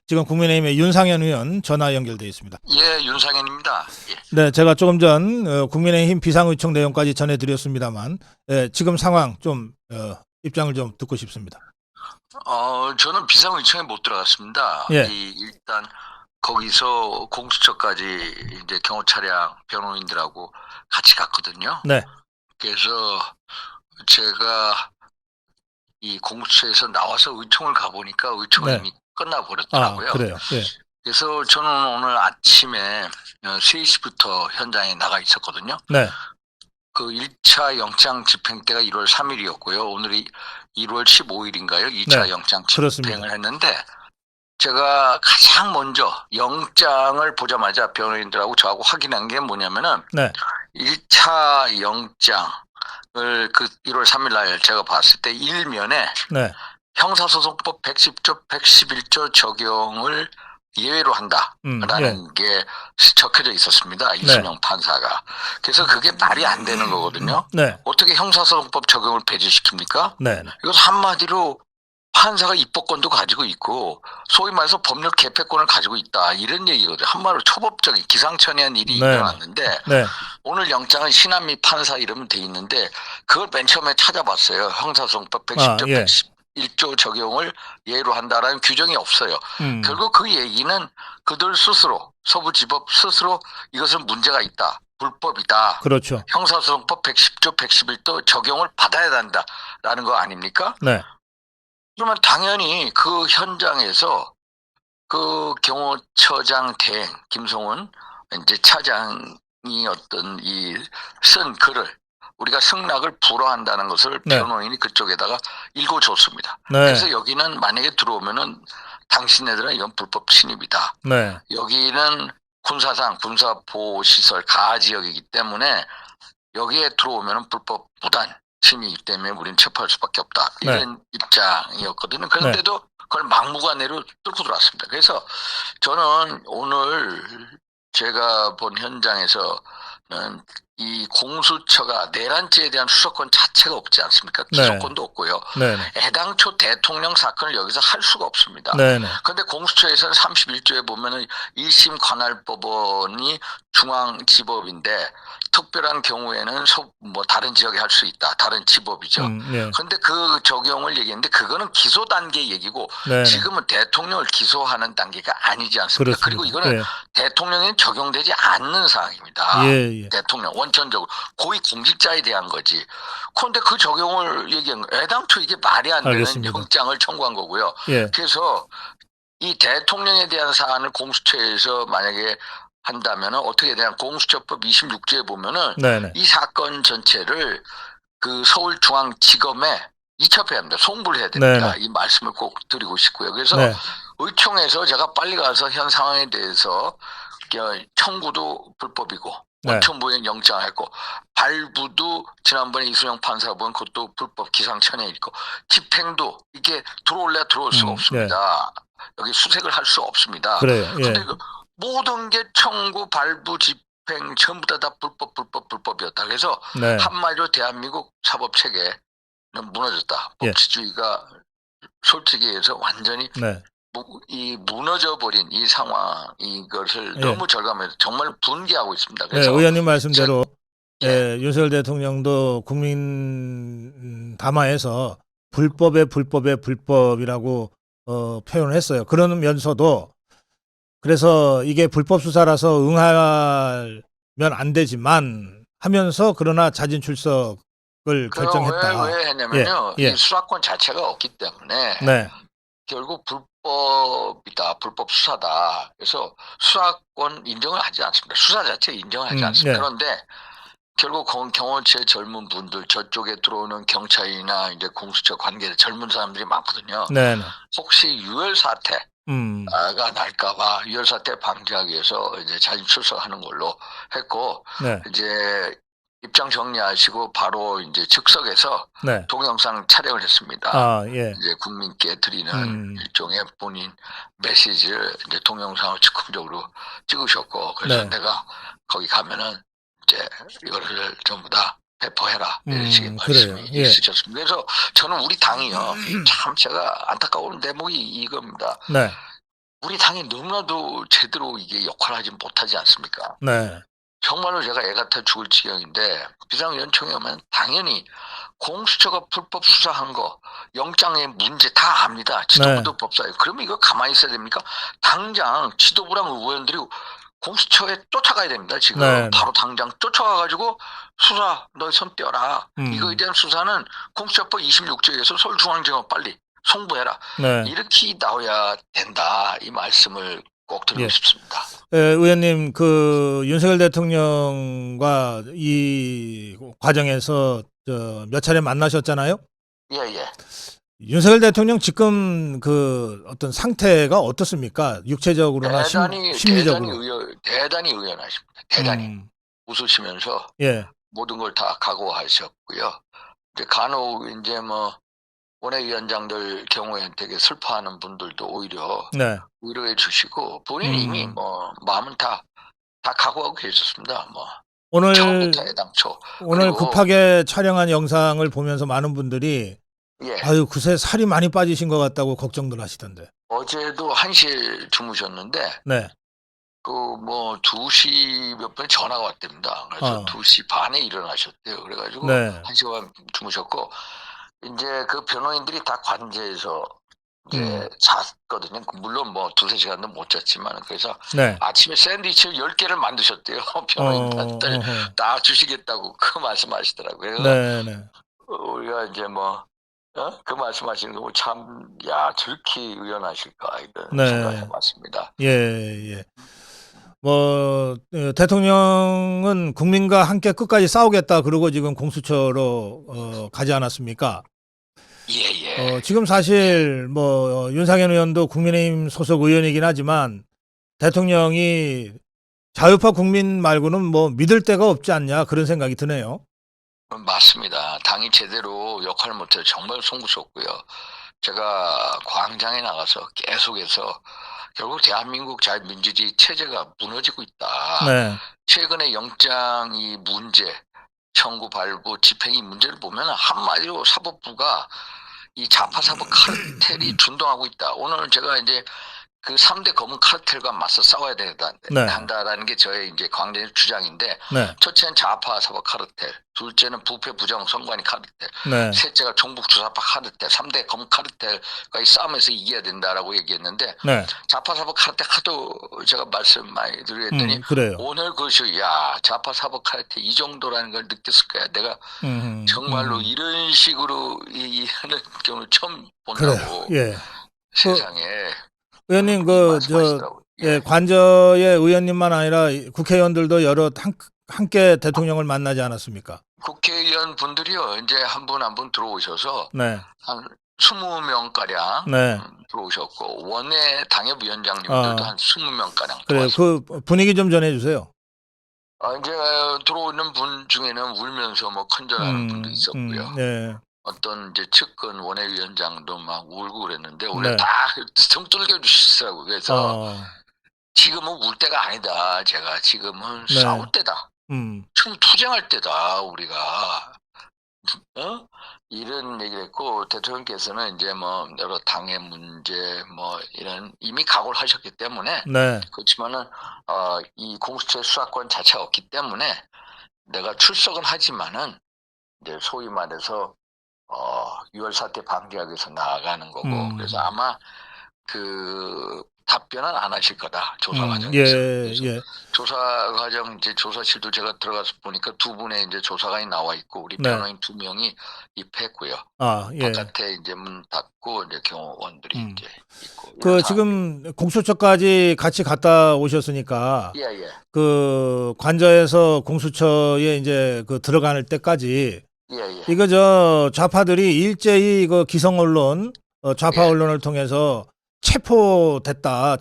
지금 국민의힘의 윤상현 의원 전화 연결돼 있습니다. 예, 윤상현입니다. 예. 네, 제가 조금 전 국민의힘 비상의총 내용까지 전해드렸습니다만, 지금 상황 좀 입장을 좀 듣고 싶습니다. 저는 비상의총에 못 들어갔습니다. 예. 일단 거기서 공수처까지 이제 경호 차량 변호인들하고 같이 갔거든요. 네, 그래서 제가 이 공수처에서 나와서 의총을 가보니까 의총이 네. 이미 끝나버렸더라고요. 그래요. 예. 그래서 저는 오늘 아침에 3시부터 현장에 나가 있었거든요. 네, 그 1차 영장 집행 때가 1월 3일이었고요. 오늘이 1월 15일인가요? 2차 네, 영장 그렇습니다. 집행을 했는데 제가 가장 먼저 영장을 보자마자 변호인들하고 저하고 확인한 게 뭐냐면은 네, 1차 영장을 그 1월 3일 날 제가 봤을 때 일면에 네, 형사소송법 110조, 111조 적용을 예외로 한다라는 게 적혀져 있었습니다. 이순영 판사가. 그래서 그게 말이 안 되는 거거든요. 네, 어떻게 형사소송법 적용을 배제시킵니까? 네, 이것은 한마디로 판사가 입법권도 가지고 있고 소위 말해서 법률 개폐권을 가지고 있다 이런 얘기거든요. 한마디로 초법적인 기상천외한 일이 네. 일어났는데 네, 오늘 영장은 신한미 판사 이름 돼 있는데 그걸 맨 처음에 찾아봤어요. 형사소송법 110조, 예. 101조 적용을 예로 한다라는 규정이 없어요. 음. 결국 그 얘기는 그들 스스로 서부지법 스스로 이것은 문제가 있다. 불법이다. 그렇죠. 형사소송법 110조, 111조 적용을 받아야 한다라는 거 아닙니까? 네, 그러면 당연히 그 현장에서 그 경호처장 대행 김성훈 이제 차장이 어떤 이 쓴 글을 우리가 승낙을 불허한다는 것을 네. 변호인이 그쪽에다가 읽어줬습니다. 네. 그래서 여기는 만약에 들어오면은 당신네들은 이건 불법 침입이다. 네, 여기는 군사상 군사보호시설 가하 지역이기 때문에 여기에 들어오면은 불법 무단 침입이기 때문에 우리는 체포할 수밖에 없다. 이런 입장이었거든요. 그런데도 그걸 막무가내로 뚫고 들어왔습니다. 그래서 저는 오늘 제가 본 현장에서는 이 공수처가 내란죄에 대한 수사권 자체가 없지 않습니까? 기소권도 없고요. 네, 애당초 대통령 사건을 여기서 할 수가 없습니다. 네, 네, 그런데 공수처에서는 31조에 보면은 1심 관할법원이 중앙지법인데 특별한 경우에는 뭐 다른 지역에 할 수 있다. 다른 지법이죠. 예. 그런데 그 적용을 얘기했는데 그거는 기소 단계 얘기고 네, 지금은 대통령을 기소하는 단계가 아니지 않습니까? 그렇습니다. 그리고 이거는 예. 대통령에는 적용되지 않는 사항입니다. 예. 대통령 원천적으로 고위 공직자에 대한 거지. 그런데 그 적용을 얘기한 거 애당초 이게 말이 안 되는 알겠습니다. 영장을 청구한 거고요. 예. 그래서 이 대통령에 대한 사안을 공수처에서 만약에 한다면은 어떻게 되냐 공수처법 26조에 보면은 네, 이 사건 전체를 그 서울중앙지검에 이첩해야 합니다. 송부를 해야 됩니다. 네. 이 말씀을 꼭 드리고 싶고요. 그래서 네. 의총에서 제가 빨리 가서 현 상황에 대해서 청구도 불법이고 네. 원천부에 영장했고 발부도 지난번에 이순영 판사가 본 그것도 불법 기상천외일이고 집행도 이게 들어올래야 들어올 수가 없습니다. 여기 수색을 할 수 없습니다. 그래요. 예. 근데 그 모든 게 청구, 발부, 집행 전부 다 불법이었다. 그래서 네. 한마디로 대한민국 사법 체계는 무너졌다. 예. 법치주의가 솔직히 해서 완전히 네. 이 무너져버린 이 상황 이것을 예. 너무 절감해서 정말 분개하고 있습니다. 네, 그래서 의원님 말씀대로 예. 윤석열 대통령도 국민 담화에서 불법의 불법이라고 표현을 했어요. 그러면서도 그래서 이게 불법 수사라서 응하면 안 되지만 하면서 그러나 자진 출석을 결정했다. 왜 했냐면요. 예. 이 수사권 자체가 없기 때문에 네. 결국 불법이다, 불법 수사다. 그래서 수사권 인정을 하지 않습니다. 수사 자체 인정을 하지 않습니다. 네. 그런데 결국 경호처의 젊은 분들 저쪽에 들어오는 경찰이나 이제 공수처 관계 젊은 사람들이 많거든요. 네. 혹시 유혈 사태가 날까봐 유혈 사태 방지하기 위해서 이제 자진 출석하는 걸로 했고 네. 이제 입장 정리하시고 바로 이제 즉석에서 네. 동영상 촬영을 했습니다. 예. 이제 국민께 드리는 일종의 본인 메시지를 이제 동영상을 즉흥적으로 찍으셨고 그래서 네. 내가 거기 가면은 이제 이거를 전부 다 배포해라 이런 식의 그래요. 말씀이 예. 있으셨습니다. 그래서 저는 우리 당이요 참 제가 안타까운 대목이 이겁니다. 네. 우리 당이 너무나도 제대로 이게 역할을 하지 못하지 않습니까? 네. 정말로 제가 애 같아 죽을 지경인데 비상위원총회 오면 당연히 공수처가 불법 수사한 거, 영장의 문제 다 압니다. 지도부도 네. 법사예요. 그러면 이거 가만히 있어야 됩니까? 당장 지도부랑 의원들이 공수처에 쫓아가야 됩니다. 지금 네. 바로 당장 쫓아가가지고 수사 너희 손 떼어라. 이거에 대한 수사는 공수처법 26조에서 서울중앙지검 빨리 송부해라. 네. 이렇게 나와야 된다. 이 말씀을 꼭 드리고 예. 싶습니다. 의원님, 그 윤석열 대통령과 이 과정에서 몇 차례 만나셨잖아요. 예, 예. 윤석열 대통령 지금 그 어떤 상태가 어떻습니까? 육체적으로나 심리적으로. 대단히 의연하십니다. 대단히 웃으시면서 예. 모든 걸 다 각오하셨고요. 이제 간혹 이제 뭐 원외위원장들 경우에 되게 슬퍼하는 분들도 오히려 네. 위로해 주시고 본인이 이미 뭐 마음은 다 각오하고 계셨습니다. 뭐 오늘 처음부터 애당초. 오늘 그리고 급하게 촬영한 영상을 보면서 많은 분들이 예. 아유, 그새 살이 많이 빠지신 것 같다고 걱정들 하시던데. 어제도 1시에 주무셨는데 네. 그 뭐 2시 몇 분에 전화가 왔답니다. 그래서 2시 반에 일어나셨대요. 그래가지고 네. 1시간 반 주무셨고 이제 그 변호인들이 다 관제해서 이제 잤거든요. 물론 뭐 2-3시간도 못 잤지만 그래서 네. 아침에 샌드위치를 10개를 만드셨대요. 변호인한테 딱 주시겠다고 그 말씀하시더라고요. 네, 네. 우리가 이제 뭐 그 말씀하시는 거 참, 야, 저렇게 의연하실까 이런 네. 생각을 해봤습니다. 예, 예. 뭐 대통령은 국민과 함께 끝까지 싸우겠다 그러고 지금 공수처로 가지 않았습니까? 예. 지금 사실 뭐 윤상현 의원도 국민의힘 소속 의원이긴 하지만 대통령이 자유파 국민 말고는 뭐 믿을 데가 없지 않냐 그런 생각이 드네요. 맞습니다. 당이 제대로 역할을 못해서 정말 송구스럽고요. 제가 광장에 나가서 계속해서 결국 대한민국 자유민주주의 체제가 무너지고 있다. 네. 최근에 영장 이 문제, 청구 발부, 집행 이 문제를 보면 한마디로 사법부가 이 좌파 사법 카르텔이 준동하고 있다. 오늘 제가 이제 그 3대 검은 카르텔과 맞서 싸워야 한다라는 게 저의 이제 광장의 주장인데, 네. 첫째는 좌파 사법 카르텔, 둘째는 부패 부정 선관위 카르텔, 네. 셋째가 종북 주사파 카르텔, 3대 검은 카르텔과 싸움에서 이겨야 된다라고 얘기했는데, 네. 좌파 사법 카르텔 하도 제가 말씀 많이 드렸더니 그래요. 오늘 그것이 좌파 사법 카르텔 이 정도라는 걸 느꼈을 거야. 내가 정말로 이런 식으로 하는 경우를 처음 본다고. 예. 세상에. 의원님 예. 관저의 의원님만 아니라 국회의원들도 여러 함께 대통령을 만나지 않았습니까? 국회의원 분들이요, 이제 한 분 한 분 들어오셔서 네. 한 20명 가량 네. 들어오셨고 원내 당협위원장님들도 한 20명 가량 그래요. 들어왔습니다. 그 분위기 좀 전해주세요. 이제 들어오는 분 중에는 울면서 뭐 큰절하는 분도 있었고요. 네. 어떤 이제 측근 원내위원장도 막 울고 그랬는데 원래 네. 다 등 뚫겨 주시더라고요. 그래서 지금은 울 때가 아니다. 제가 지금은 네. 싸울 때다. 지금 투쟁할 때다. 우리가 이런 얘기를 했고 대통령께서는 이제 뭐 여러 당의 문제 뭐 이런 이미 각오를 하셨기 때문에 네. 그렇지만은 이 공수처 수사권 자체가 없기 때문에 내가 출석은 하지만은 이제 소위 말해서 6월 사태 방지하기 위해서 나아가는 거고 그래서 아마 그 답변은 안 하실 거다. 조사 과정에서. 예. 조사 과정 이제 조사실도 제가 들어가서 보니까 두 분의 이제 조사관이 나와 있고 우리 네. 변호인 2명이 입회했고요. 예. 바깥에 이제 문 닫고 이제 경호원들이 이제 있고. 그 지금 공수처까지 같이 갔다 오셨으니까 예. 그 관저에서 공수처에 이제 그 들어갈 때까지 예. 이거 좌파들이 일제히 그 기성 언론 좌파 언론을 통해서 체포했다.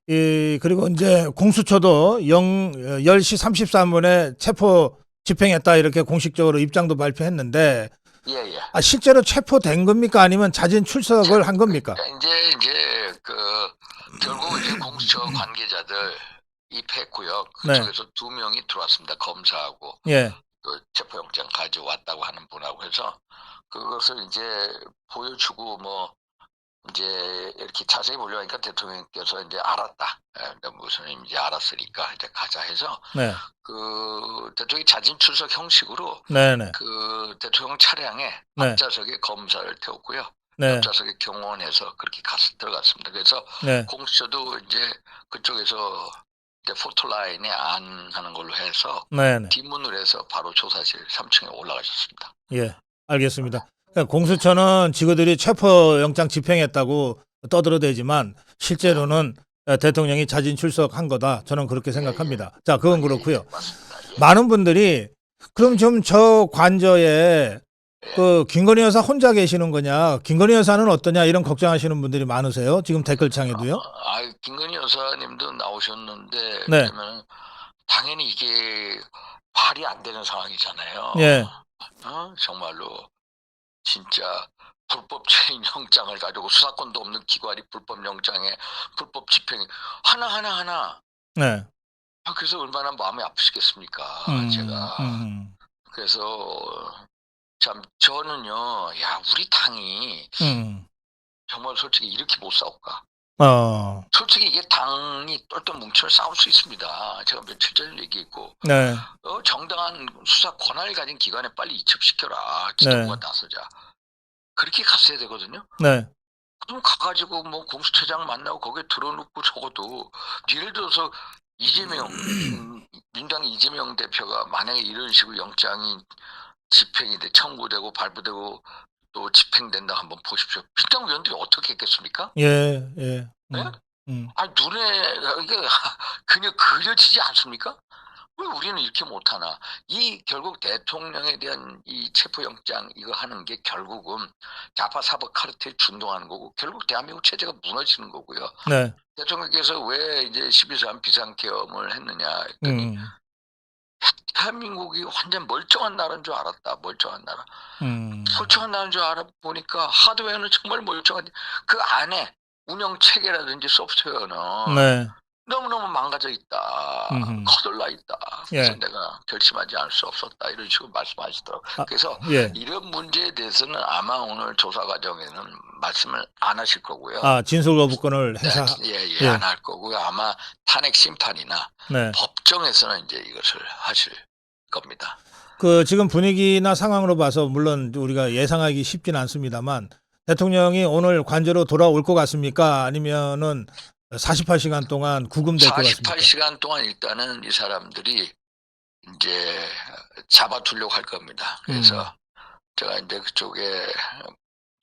그리고 이제 공수처도 10시 33분에 체포 집행했다 이렇게 공식적으로 입장도 발표했는데 예. 실제로 체포된 겁니까 아니면 자진 출석을 한 겁니까? 이제 결국 이제 공수처 관계자들 입회했고요. 그쪽에서 2명이 들어왔습니다. 검사하고 또 체포영장 가져왔다고 하는 분하고 해서 그것을 이제 보여주고 뭐 이제 이렇게 자세히 보려고 하니까 대통령께서 이제 알았다. 무슨 의미인지 알았으니까 이제 가자 해서 네. 그 대통령이 자진 출석 형식으로 네네. 그 대통령 차량에 네. 앞좌석에 검사를 태웠고요. 네. 옆좌석에 경호원에서 그렇게 들어갔습니다. 그래서 네. 공수처도 이제 그쪽에서 이제 포토라인에 안하는 걸로 해서 네네. 뒷문으로 해서 바로 조사실 3층에 올라가셨습니다. 예. 알겠습니다. 그러니까 공수처는 지그들이 체포영장 집행했다고 떠들어대지만 실제로는 대통령이 자진 출석한 거다. 저는 그렇게 생각합니다. 자, 그건 그렇고요. 맞습니다. 많은 분들이 그럼 좀 저 관저에 그 김건희 여사 혼자 계시는 거냐, 김건희 여사는 어떠냐 이런 걱정하시는 분들이 많으세요. 지금 댓글창에도요. 김건희 여사님도 나오셨는데 네. 그러면 당연히 이게 말이 안 되는 상황이잖아요. 예. 정말로 진짜 불법 체인 영장을 가지고 수사권도 없는 기관이 불법 영장에 불법 집행 하나 네. 그래서 얼마나 마음이 아프시겠습니까? 제가 그래서 참 저는요, 야 우리 당이 정말 솔직히 이렇게 못 싸울까? 솔직히 이게 당이 똘똘 뭉치면 싸울 수 있습니다. 제가 며칠 전에 얘기했고 네. 정당한 수사 권한을 가진 기관에 빨리 이첩시켜라. 네. 지도부가 나서자. 그렇게 갔어야 되거든요. 네. 그럼 가가지고 뭐 공수처장 만나고 거기에 들어놓고 적어도 예를 들어서 이재명 민당 이재명 대표가 만약에 이런 식으로 영장이 집행이 돼 청구되고 발부되고 또 집행된다 한번 보십시오. 민당 의원들이 어떻게 했겠습니까? 예. 예. 네? 눈에 이게 그냥 그려지지 않습니까? 왜 우리는 이렇게 못하나? 이 결국 대통령에 대한 이 체포영장 이거 하는 게 결국은 좌파 사법 카르텔 준동하는 거고 결국 대한민국 체제가 무너지는 거고요. 네. 대통령께서 왜 이제 12.3 비상계엄을 했느냐 했더니 대한민국이 완전 멀쩡한 나라인 줄 알았다. 멀쩡한 나라. 멀쩡한 나라인 줄 알아보니까 하드웨어는 정말 멀쩡한데 그 안에 운영 체계라든지 소프트웨어는 네. 너무너무 망가져 있다. 거덜나 있다. 그래서 예. 내가 결심하지 않을 수 없었다. 이런 식으로 말씀하시더라고요. 그래서 예. 이런 문제에 대해서는 아마 오늘 조사 과정에는 말씀을 안 하실 거고요. 진술 거부권을 행사. 예. 안 할 거고요. 아마 탄핵 심판이나 네. 법정에서는 이제 이것을 하실 겁니다. 그 지금 분위기나 상황으로 봐서 물론 우리가 예상하기 쉽진 않습니다만 대통령이 오늘 관저로 돌아올 것 같습니까? 아니면은 48시간 동안 구금될 것 같습니까? 48시간 동안 일단은 이 사람들이 이제 잡아두려고 할 겁니다. 그래서 제가 이제 그쪽에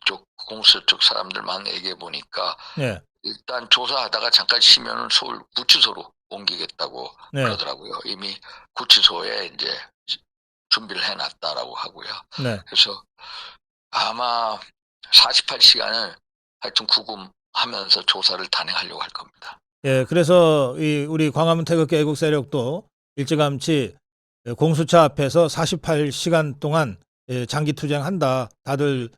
쪽 공수 쪽 사람들만 얘기해 보니까 네. 일단 조사하다가 잠깐 쉬면은 서울 구치소로 옮기겠다고 네. 그러더라고요. 이미 구치소에 이제 준비를 해놨다라고 하고요. 네. 그래서 아마 48시간을 하여튼 구금하면서 조사를 단행하려고 할 겁니다. 예, 그래서 우리 광화문 태극기 애국 세력도 일찌감치 공수처 앞에서 48시간 동안 장기 투쟁한다. 다들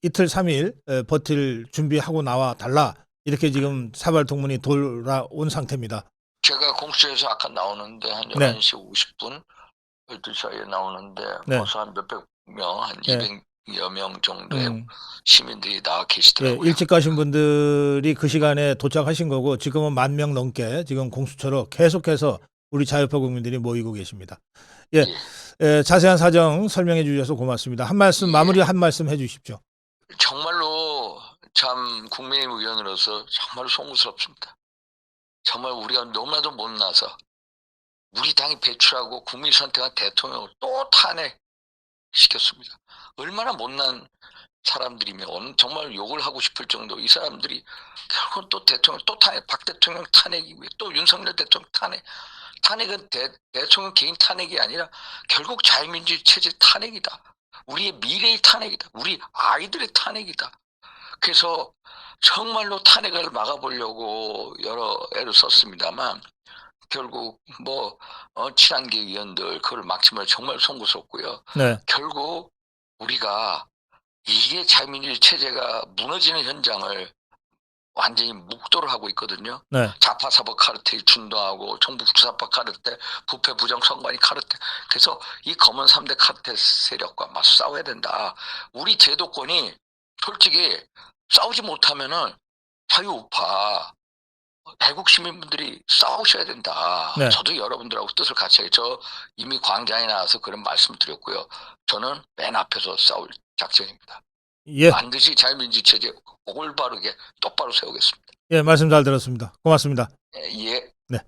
이틀 3일 버틸 준비하고 나와 달라. 이렇게 지금 사발 통문이 돌아온 상태입니다. 제가 공수처에서 아까 나오는데 한 11시 50분 12시 사이에 나오는데 벌써 한 몇백 명, 한 200여 명 정도의 시민들이 나와 계시더라고요. 일찍 가신 분들이 그 시간에 도착하신 거고 지금은 10,000명 넘게 지금 공수처로 계속해서 우리 자유파 국민들이 모이고 계십니다. 자세한 사정 설명해 주셔서 고맙습니다. 한 말씀 마무리 한 말씀 해 주십시오. 정말로 참 국민의힘 의원으로서 정말 송구스럽습니다. 정말 우리가 너무나도 못나서 우리 당이 배출하고 국민이 선택한 대통령을 또 탄핵시켰습니다. 얼마나 못난 사람들이면 정말 욕을 하고 싶을 정도 이 사람들이 결국은 또 대통령 또 탄핵, 박 대통령 탄핵이고요. 또 윤석열 대통령 탄핵. 탄핵은 대통령 개인 탄핵이 아니라 결국 자유민주주의 체제 탄핵이다. 우리의 미래의 탄핵이다. 우리 아이들의 탄핵이다. 그래서 정말로 탄핵을 막아보려고 여러 애를 썼습니다만 결국 친한계 의원들 그걸 막지만 정말 송구스럽고요. 네. 결국 우리가 이게 자유민주주의 체제가 무너지는 현장을 완전히 묵도를 하고 있거든요. 네. 좌파 사법 카르텔이 준동하고 정부 주사파 카르텔, 부패 부정 선관위 카르텔. 그래서 이 검은 3대 카르텔 세력과 맞서 싸워야 된다. 우리 제도권이 솔직히 싸우지 못하면은 자유우파 애국 시민분들이 싸우셔야 된다. 네. 저도 여러분들하고 뜻을 같이 해요. 저 이미 광장에 나와서 그런 말씀 드렸고요. 저는 맨 앞에서 싸울 작정입니다. 예, 반드시 자유민주 체제 올바르게 똑바로 세우겠습니다. 예, 말씀 잘 들었습니다. 고맙습니다. 예. 네.